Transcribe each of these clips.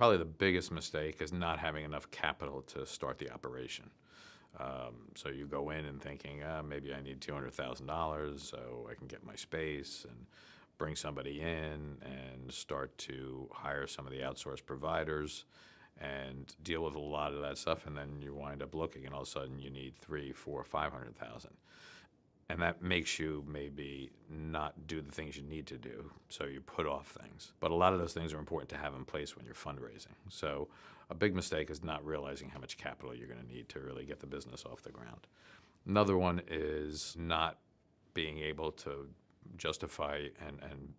Probably the biggest mistake is not having enough capital to start the operation. So you go in and thinking, maybe I need $200,000 so I can get my space and bring somebody in and start to hire some of the outsourced providers and deal with a lot of that stuff. And then you wind up looking, and all of a sudden you need 3, 4, 500,000. And that makes you maybe not do the things you need to do, so you put off things. But a lot of those things are important to have in place when you're fundraising. So a big mistake is not realizing how much capital you're going to need to really get the business off the ground. Another one is not being able to justify and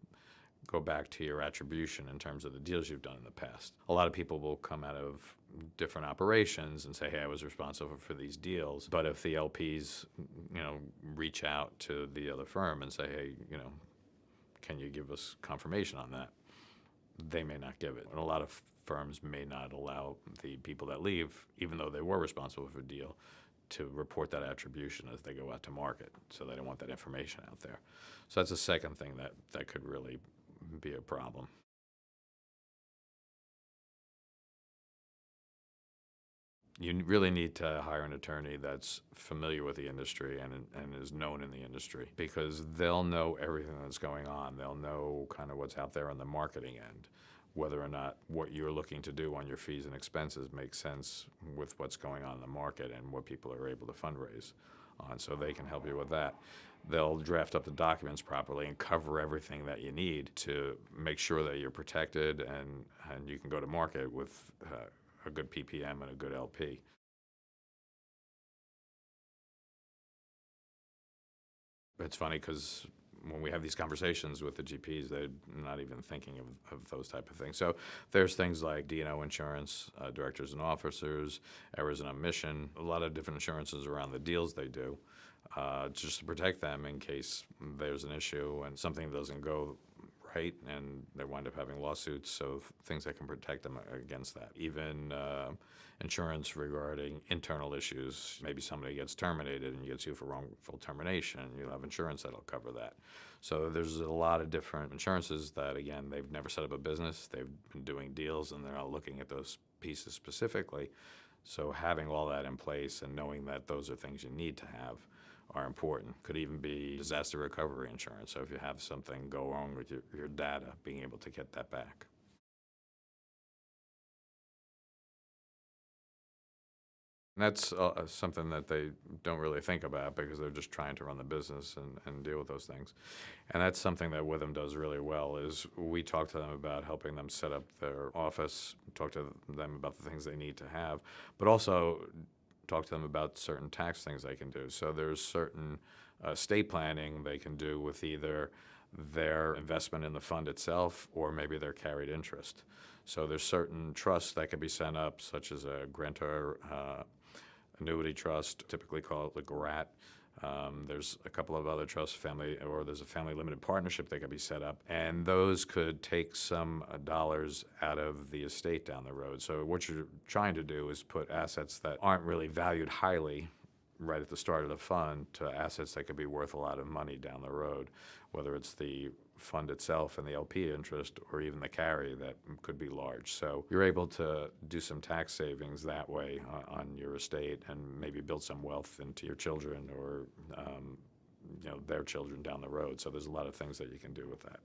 go back to your attribution in terms of the deals you've done in the past. A lot of people will come out of different operations and say, hey, I was responsible for these deals. But if the LPs, reach out to the other firm and say, hey, can you give us confirmation on that? They may not give it. And a lot of firms may not allow the people that leave, even though they were responsible for a deal, to report that attribution as they go out to market. So they don't want that information out there. So that's the second thing that could really be a problem. You really need to hire an attorney that's familiar with the industry and is known in the industry, because they'll know everything that's going on. They'll know kind of what's out there on the marketing end, whether or not what you're looking to do on your fees and expenses makes sense with what's going on in the market and what people are able to fundraise on, so they can help you with that. They'll draft up the documents properly and cover everything that you need to make sure that you're protected and you can go to market with a good PPM and a good LP. It's funny because when we have these conversations with the GPs, they're not even thinking of those type of things. So there's things like D&O insurance, directors and officers, errors and omission, a lot of different insurances around the deals they do, just to protect them in case there's an issue and something doesn't go right and they wind up having lawsuits, so things that can protect them against that. Even insurance regarding internal issues. Maybe somebody gets terminated and you get sued for wrongful termination. You'll have insurance that'll cover that. So there's a lot of different insurances that, again, they've never set up a business. They've been doing deals and they're not looking at those pieces specifically. So having all that in place and knowing that those are things you need to have are important. Could even be disaster recovery insurance. So if you have something go wrong with your data, being able to get that back. And that's something that they don't really think about because they're just trying to run the business and deal with those things. And that's something that Withum does really well, is we talk to them about helping them set up their office, talk to them about the things they need to have, but also talk to them about certain tax things they can do. So there's certain estate planning they can do with either their investment in the fund itself or maybe their carried interest. So there's certain trusts that can be set up, such as a grantor annuity trust, typically called the GRAT. There's a couple of other trusts, there's a family limited partnership that could be set up, and those could take some dollars out of the estate down the road. So what you're trying to do is put assets that aren't really valued highly right at the start of the fund to assets that could be worth a lot of money down the road, whether it's the fund itself and the LP interest or even the carry that could be large. So you're able to do some tax savings that way on your estate and maybe build some wealth into your children or their children down the road. So there's a lot of things that you can do with that.